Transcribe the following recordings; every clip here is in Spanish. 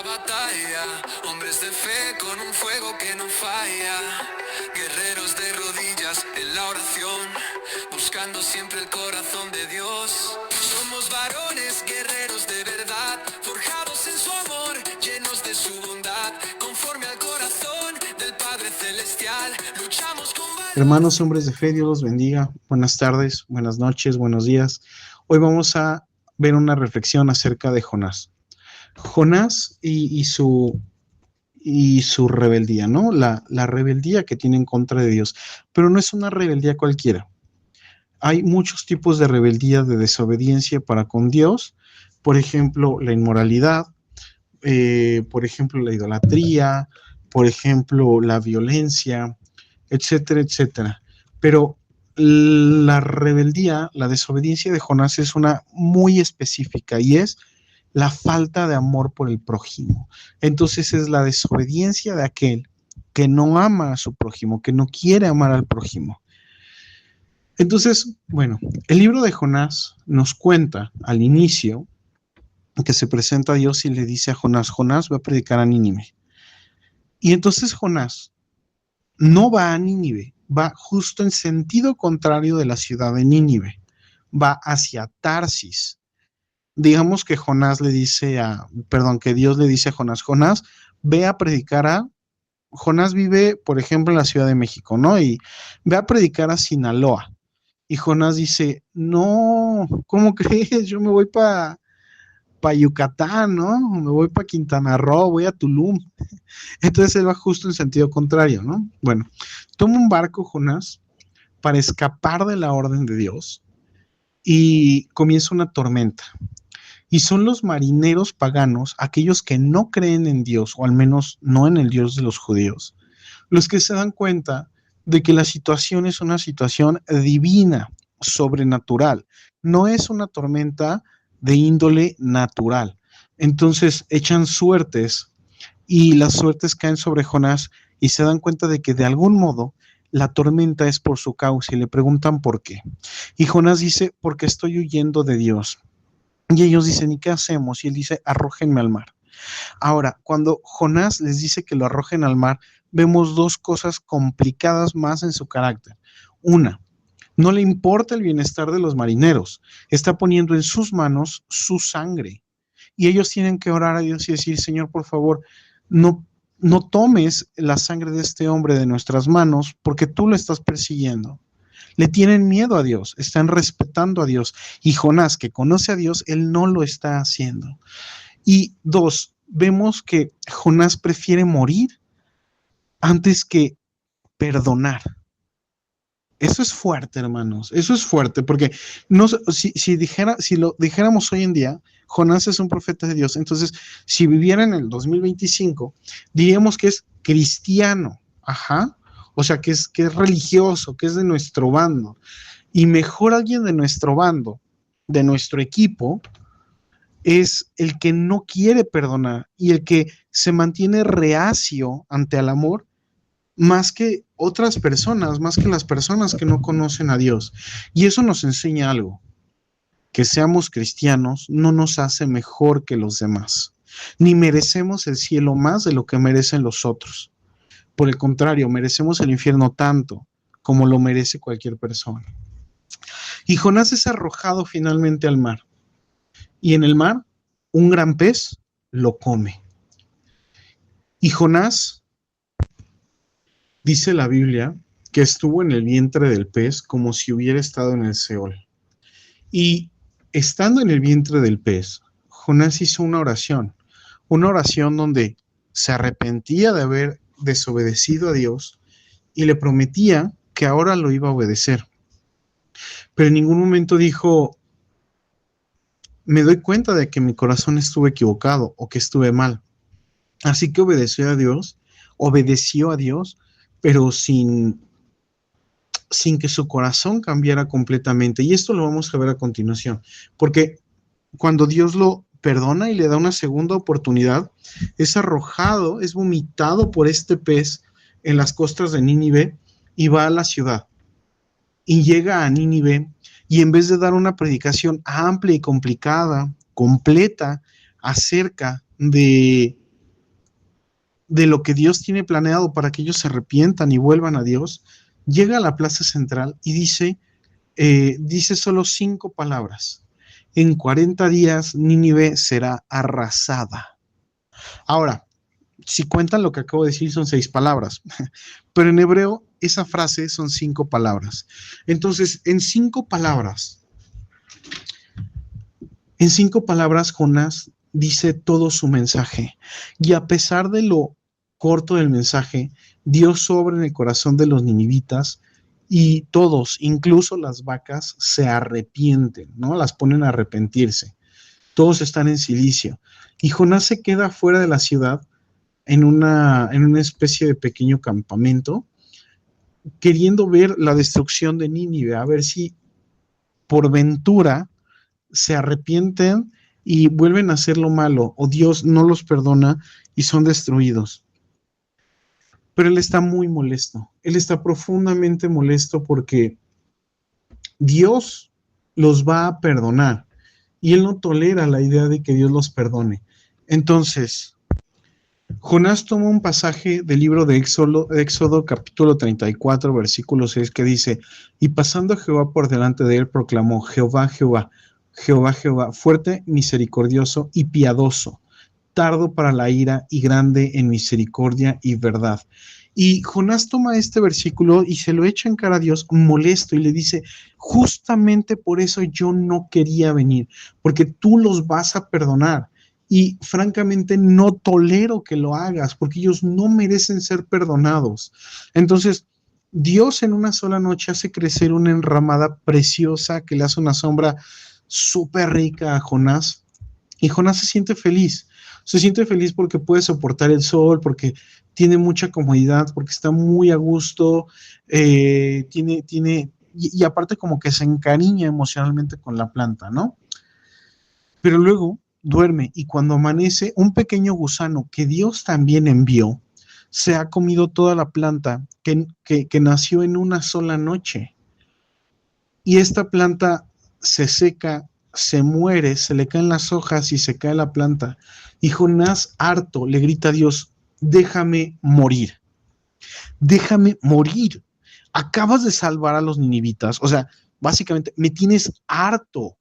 batalla, hombres de fe con un fuego que no falla, guerreros de rodillas en la oración, buscando siempre el corazón de Dios. Somos varones guerreros de verdad, forjados en su amor, llenos de su bondad, conforme al corazón del Padre Celestial, luchamos con valor. Hermanos hombres de fe, Dios los bendiga. Buenas tardes, buenas noches, buenos días. Hoy vamos a ver una reflexión acerca de Jonás. Jonás y su rebeldía, ¿no? La rebeldía que tiene en contra de Dios. Pero no es una rebeldía cualquiera. Hay muchos tipos de rebeldía, de desobediencia para con Dios. Por ejemplo, la inmoralidad, por ejemplo, la idolatría, por ejemplo, la violencia, etcétera, etcétera. Pero la rebeldía, la desobediencia de Jonás es una muy específica y es la falta de amor por el prójimo. Entonces es la desobediencia de aquel que no ama a su prójimo, que no quiere amar al prójimo. Entonces, bueno, el libro de Jonás nos cuenta al inicio que se presenta a Dios y le dice a Jonás, Jonás va a predicar a Nínive. Y entonces Jonás no va a Nínive, va justo en sentido contrario de la ciudad de Nínive, va hacia Tarsis. Digamos que que Dios le dice a Jonás, Jonás, ve a predicar a, Jonás vive, por ejemplo, en la Ciudad de México, ¿no? Y ve a predicar a Sinaloa. Y Jonás dice, no, ¿cómo crees? Yo me voy para Yucatán, ¿no? Me voy para Quintana Roo, voy a Tulum. Entonces él va justo en sentido contrario, ¿no? Bueno, toma un barco Jonás para escapar de la orden de Dios y comienza una tormenta. Y son los marineros paganos, aquellos que no creen en Dios, o al menos no en el Dios de los judíos, los que se dan cuenta de que la situación es una situación divina, sobrenatural. No es una tormenta de índole natural. Entonces echan suertes y las suertes caen sobre Jonás y se dan cuenta de que de algún modo la tormenta es por su causa y le preguntan por qué. Y Jonás dice, porque estoy huyendo de Dios. Y ellos dicen, ¿y qué hacemos? Y él dice, arrójenme al mar. Ahora, cuando Jonás les dice que lo arrojen al mar, vemos dos cosas complicadas más en su carácter. Una, no le importa el bienestar de los marineros, está poniendo en sus manos su sangre. Y ellos tienen que orar a Dios y decir, Señor, por favor, no tomes la sangre de este hombre de nuestras manos porque tú lo estás persiguiendo. Le tienen miedo a Dios, están respetando a Dios. Y Jonás, que conoce a Dios, él no lo está haciendo. Y dos, vemos que Jonás prefiere morir antes que perdonar. Eso es fuerte, hermanos. Eso es fuerte, porque no, si lo dijéramos hoy en día, Jonás es un profeta de Dios. Entonces, si viviera en el 2025, diríamos que es cristiano. Ajá. O sea, que es religioso, que es de nuestro bando. Y mejor alguien de nuestro bando, de nuestro equipo, es el que no quiere perdonar y el que se mantiene reacio ante el amor más que otras personas, más que las personas que no conocen a Dios. Y eso nos enseña algo, que seamos cristianos no nos hace mejor que los demás, ni merecemos el cielo más de lo que merecen los otros. Por el contrario, merecemos el infierno tanto como lo merece cualquier persona. Y Jonás es arrojado finalmente al mar. Y en el mar, un gran pez lo come. Y Jonás, dice la Biblia, que estuvo en el vientre del pez como si hubiera estado en el Seol. Y estando en el vientre del pez, Jonás hizo una oración donde se arrepentía de haber desobedecido a Dios y le prometía que ahora lo iba a obedecer. Pero en ningún momento dijo, me doy cuenta de que mi corazón estuvo equivocado o que estuve mal. Así que obedeció a Dios, pero sin que su corazón cambiara completamente. Y esto lo vamos a ver a continuación, porque cuando Dios lo perdona y le da una segunda oportunidad, es arrojado, es vomitado por este pez en las costas de Nínive y va a la ciudad. Y llega a Nínive y en vez de dar una predicación amplia y complicada, completa, acerca de de lo que Dios tiene planeado para que ellos se arrepientan y vuelvan a Dios, llega a la plaza central y dice solo 5 palabras. En 40 días Nínive será arrasada. Ahora, si cuentan lo que acabo de decir son 6 palabras, pero en hebreo esa frase son 5 palabras. Entonces, en 5 palabras, Jonás dice todo su mensaje. Y a pesar de lo corto del mensaje, Dios obra en el corazón de los ninivitas y todos, incluso las vacas, se arrepienten, ¿no? Las ponen a arrepentirse. Todos están en silicio. Y Jonás se queda fuera de la ciudad en una especie de pequeño campamento, queriendo ver la destrucción de Nínive, a ver si por ventura se arrepienten y vuelven a hacer lo malo, o Dios no los perdona y son destruidos. Pero él está muy molesto, él está profundamente molesto porque Dios los va a perdonar y él no tolera la idea de que Dios los perdone. Entonces, Jonás toma un pasaje del libro de Éxodo capítulo 34, versículo 6, que dice: y pasando Jehová por delante de él, proclamó: Jehová, Jehová, Jehová, Jehová, fuerte, misericordioso y piadoso, tardo para la ira y grande en misericordia y verdad. Y Jonás toma este versículo y se lo echa en cara a Dios molesto y le dice: justamente por eso yo no quería venir, porque tú los vas a perdonar. Y francamente no tolero que lo hagas, porque ellos no merecen ser perdonados. Entonces, Dios en una sola noche hace crecer una enramada preciosa que le hace una sombra súper rica a Jonás. Y Jonás se siente feliz. Se siente feliz porque puede soportar el sol, porque tiene mucha comodidad, porque está muy a gusto, y aparte como que se encariña emocionalmente con la planta, ¿no? Pero luego duerme y cuando amanece, un pequeño gusano que Dios también envió se ha comido toda la planta que nació en una sola noche. Y esta planta se seca, se muere, se le caen las hojas y se cae la planta. Y Jonás, harto, le grita a Dios: déjame morir, déjame morir. Acabas de salvar a los ninivitas, o sea, básicamente me tienes harto.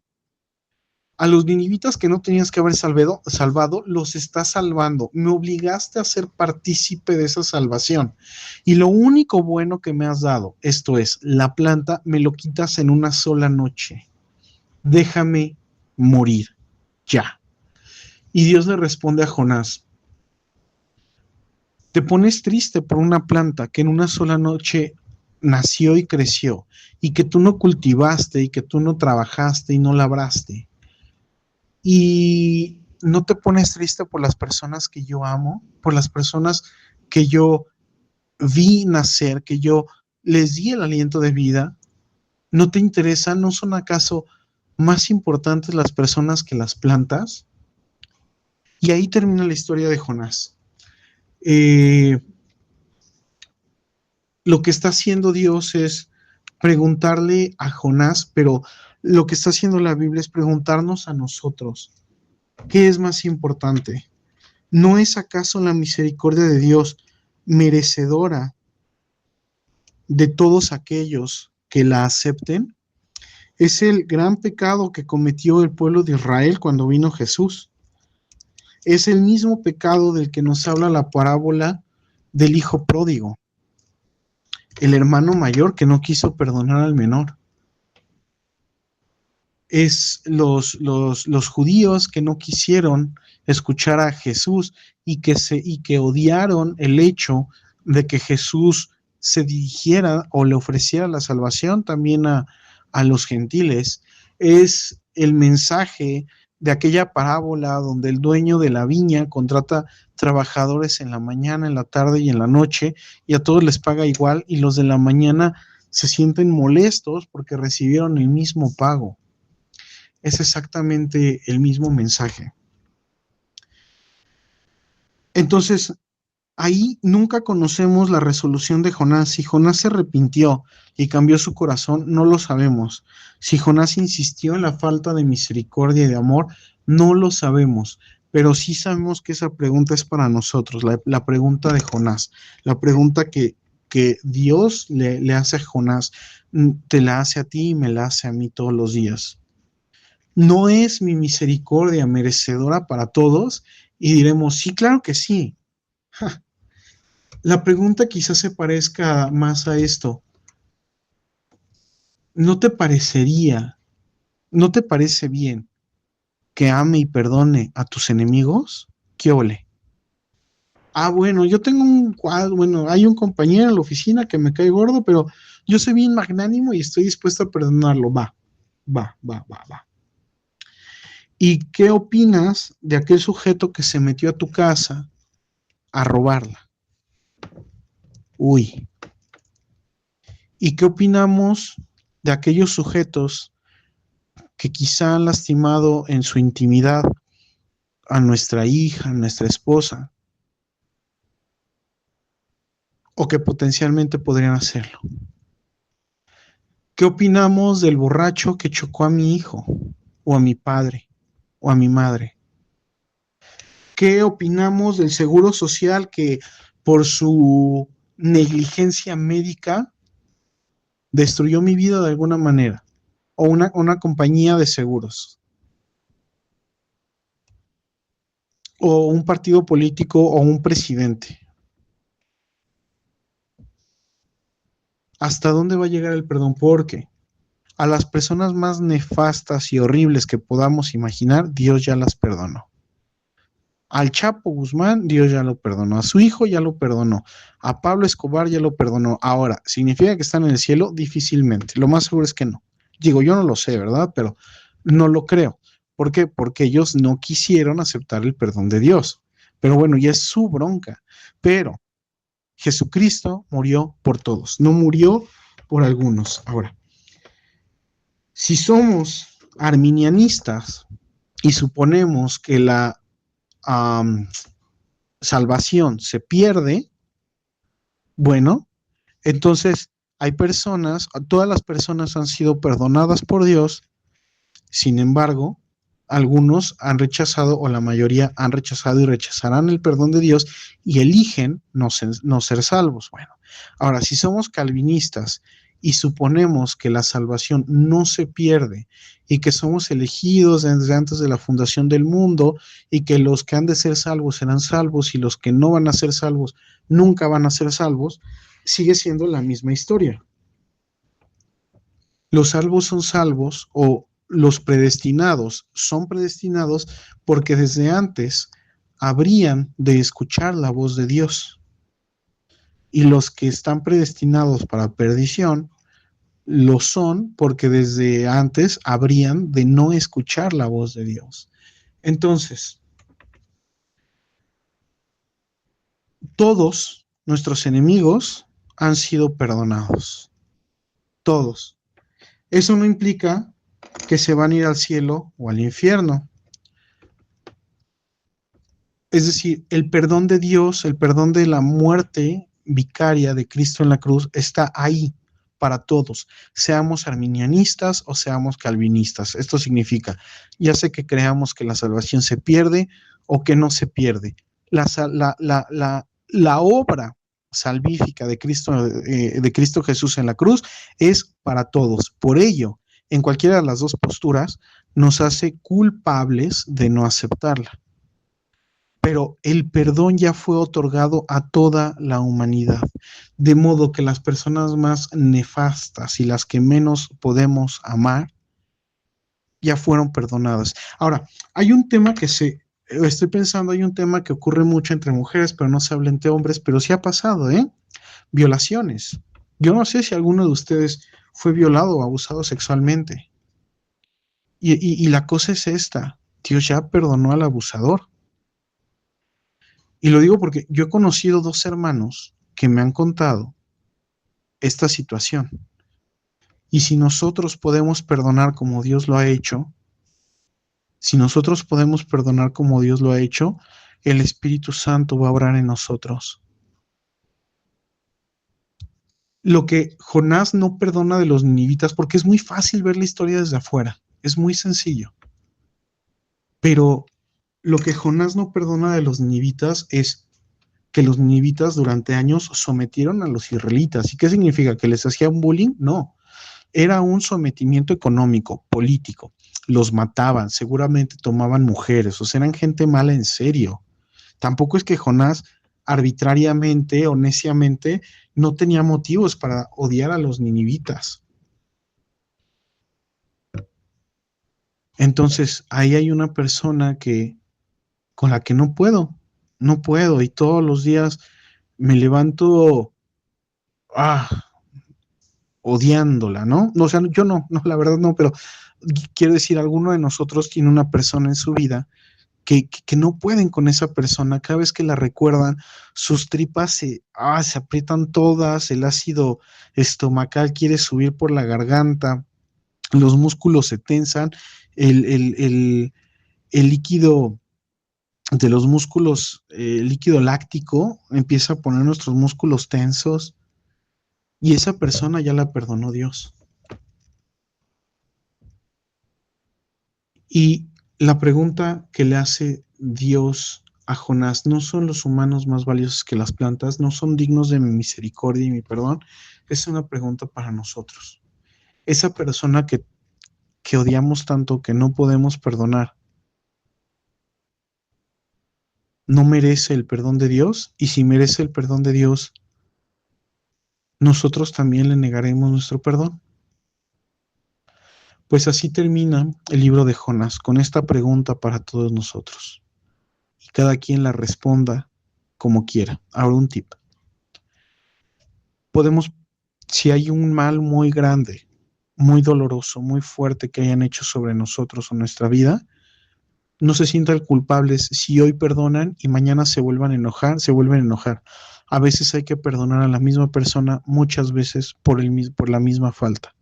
A los ninivitas que no tenías que haber salvado, los estás salvando. Me obligaste a ser partícipe de esa salvación. Y lo único bueno que me has dado, esto es, la planta, me lo quitas en una sola noche. Déjame morir ya. Y Dios le responde a Jonás: te pones triste por una planta que en una sola noche nació y creció, y que tú no cultivaste, y que tú no trabajaste y no labraste. Y no te pones triste por las personas que yo amo, por las personas que yo vi nacer, que yo les di el aliento de vida. ¿No te interesa? ¿No son acaso más importantes las personas que las plantas? Y ahí termina la historia de Jonás. Lo que está haciendo Dios es preguntarle a Jonás, pero lo que está haciendo la Biblia es preguntarnos a nosotros: ¿qué es más importante? ¿No es acaso la misericordia de Dios merecedora de todos aquellos que la acepten? Es el gran pecado que cometió el pueblo de Israel cuando vino Jesús. Es el mismo pecado del que nos habla la parábola del hijo pródigo, el hermano mayor que no quiso perdonar al menor. Es los judíos que no quisieron escuchar a Jesús y que odiaron el hecho de que Jesús se dirigiera o le ofreciera la salvación también a los gentiles. Es el mensaje de aquella parábola donde el dueño de la viña contrata trabajadores en la mañana, en la tarde y en la noche, y a todos les paga igual, y los de la mañana se sienten molestos porque recibieron el mismo pago. Es exactamente el mismo mensaje. Entonces, ahí nunca conocemos la resolución de Jonás. Si Jonás se arrepintió y cambió su corazón, no lo sabemos. Si Jonás insistió en la falta de misericordia y de amor, no lo sabemos. pero sí sabemos que esa pregunta es para nosotros, la pregunta de Jonás, la pregunta que Dios le hace a Jonás, te la hace a ti y me la hace a mí todos los días. ¿No es mi misericordia merecedora para todos? Y diremos, sí, claro que sí. Ja. La pregunta quizás se parezca más a esto. ¿No te parecería, no te parece bien que ame y perdone a tus enemigos? ¿Qué ole? Ah, bueno, yo tengo un cuadro, bueno, hay un compañero en la oficina que me cae gordo, pero yo soy bien magnánimo y estoy dispuesto a perdonarlo. Va. ¿Y qué opinas de aquel sujeto que se metió a tu casa a robarla? Uy. ¿Y qué opinamos de aquellos sujetos que quizá han lastimado en su intimidad a nuestra hija, a nuestra esposa, o que potencialmente podrían hacerlo? ¿Qué opinamos del borracho que chocó a mi hijo, o a mi padre, o a mi madre? ¿Qué opinamos del seguro social que por su negligencia médica destruyó mi vida de alguna manera? O una compañía de seguros, o un partido político, o un presidente. ¿Hasta dónde va a llegar el perdón? Porque a las personas más nefastas y horribles que podamos imaginar, Dios ya las perdonó. Al Chapo Guzmán, Dios ya lo perdonó. A su hijo ya lo perdonó. A Pablo Escobar ya lo perdonó. Ahora, ¿significa que están en el cielo? Difícilmente. Lo más seguro es que no. Digo, yo no lo sé, ¿verdad? Pero no lo creo. ¿Por qué? Porque ellos no quisieron aceptar el perdón de Dios. Pero bueno, ya es su bronca. Pero Jesucristo murió por todos, no murió por algunos. Ahora, si somos arminianistas y suponemos que la salvación se pierde, bueno, entonces hay personas, todas las personas han sido perdonadas por Dios, sin embargo, algunos han rechazado o la mayoría han rechazado y rechazarán el perdón de Dios y eligen no ser salvos. Bueno, ahora, si somos calvinistas y suponemos que la salvación no se pierde y que somos elegidos desde antes de la fundación del mundo y que los que han de ser salvos serán salvos y los que no van a ser salvos nunca van a ser salvos, sigue siendo la misma historia. Los salvos son salvos o los predestinados son predestinados porque desde antes habrían de escuchar la voz de Dios. Y los que están predestinados para perdición lo son porque desde antes habrían de no escuchar la voz de Dios. Entonces, todos nuestros enemigos han sido perdonados. Todos. Eso no implica que se van a ir al cielo o al infierno. Es decir, el perdón de Dios, el perdón de la muerte vicaria de Cristo en la cruz está ahí para todos, seamos arminianistas o seamos calvinistas. Esto significa, ya sea que creamos que la salvación se pierde o que no se pierde. La obra salvífica de Cristo Jesús en la cruz es para todos. Por ello, en cualquiera de las dos posturas, nos hace culpables de no aceptarla. Pero el perdón ya fue otorgado a toda la humanidad, de modo que las personas más nefastas y las que menos podemos amar ya fueron perdonadas. Ahora, hay un tema estoy pensando, hay un tema que ocurre mucho entre mujeres, pero no se habla entre hombres, pero sí ha pasado, violaciones. Yo no sé si alguno de ustedes fue violado o abusado sexualmente. Y la cosa es esta, Dios ya perdonó al abusador. Y lo digo porque yo he conocido dos hermanos que me han contado esta situación. Y si nosotros podemos perdonar como Dios lo ha hecho, si nosotros podemos perdonar como Dios lo ha hecho, el Espíritu Santo va a obrar en nosotros. Lo que Jonás no perdona de los ninivitas, porque es muy fácil ver la historia desde afuera, es muy sencillo. Pero Lo que Jonás no perdona de los ninivitas es que los ninivitas durante años sometieron a los israelitas. ¿Y qué significa? ¿Que les hacían bullying? No, era un sometimiento económico, político. Los mataban, seguramente tomaban mujeres, o sea, eran gente mala en serio. Tampoco es que Jonás arbitrariamente o neciamente no tenía motivos para odiar a los ninivitas. Entonces, ahí hay una persona que con la que no puedo, y todos los días me levanto ah, odiándola, ¿no? O sea, yo no, la verdad no, pero quiero decir, alguno de nosotros tiene una persona en su vida que no pueden con esa persona. Cada vez que la recuerdan, sus tripas se aprietan todas, el ácido estomacal quiere subir por la garganta, los músculos se tensan, el, el, el, el líquido de los músculos, el líquido láctico empieza a poner nuestros músculos tensos, y esa persona ya la perdonó Dios. Y la pregunta que le hace Dios a Jonás: ¿no son los humanos más valiosos que las plantas? ¿No son dignos de mi misericordia y mi perdón? Es una pregunta para nosotros. Esa persona que odiamos tanto, que no podemos perdonar, ¿no merece el perdón de Dios? Y si merece el perdón de Dios, ¿nosotros también le negaremos nuestro perdón? Pues así termina el libro de Jonás, con esta pregunta para todos nosotros. Y cada quien la responda como quiera. Ahora un tip. Podemos, si hay un mal muy grande, muy doloroso, muy fuerte que hayan hecho sobre nosotros o nuestra vida, no se sientan culpables si hoy perdonan y mañana se vuelvan a enojar, se vuelven a enojar. A veces hay que perdonar a la misma persona muchas veces por la misma falta.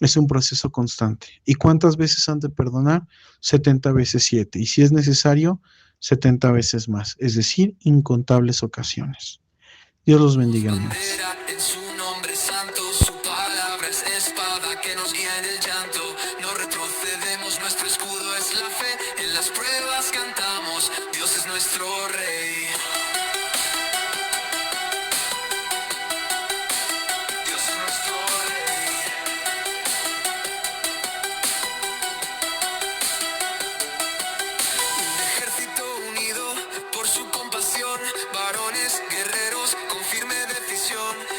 Es un proceso constante. ¿Y cuántas veces han de perdonar? 70 veces 7. Y si es necesario, 70 veces más. Es decir, incontables ocasiones. Dios los bendiga, hermanos. En su nombre santo, su palabra es espada que nos guía en el llanto. No retrocedemos, nuestro escudo es la fe. En las pruebas cantamos, Dios es nuestro rey. Dios es nuestro rey. Un ejército unido por su compasión, varones guerreros con firme decisión.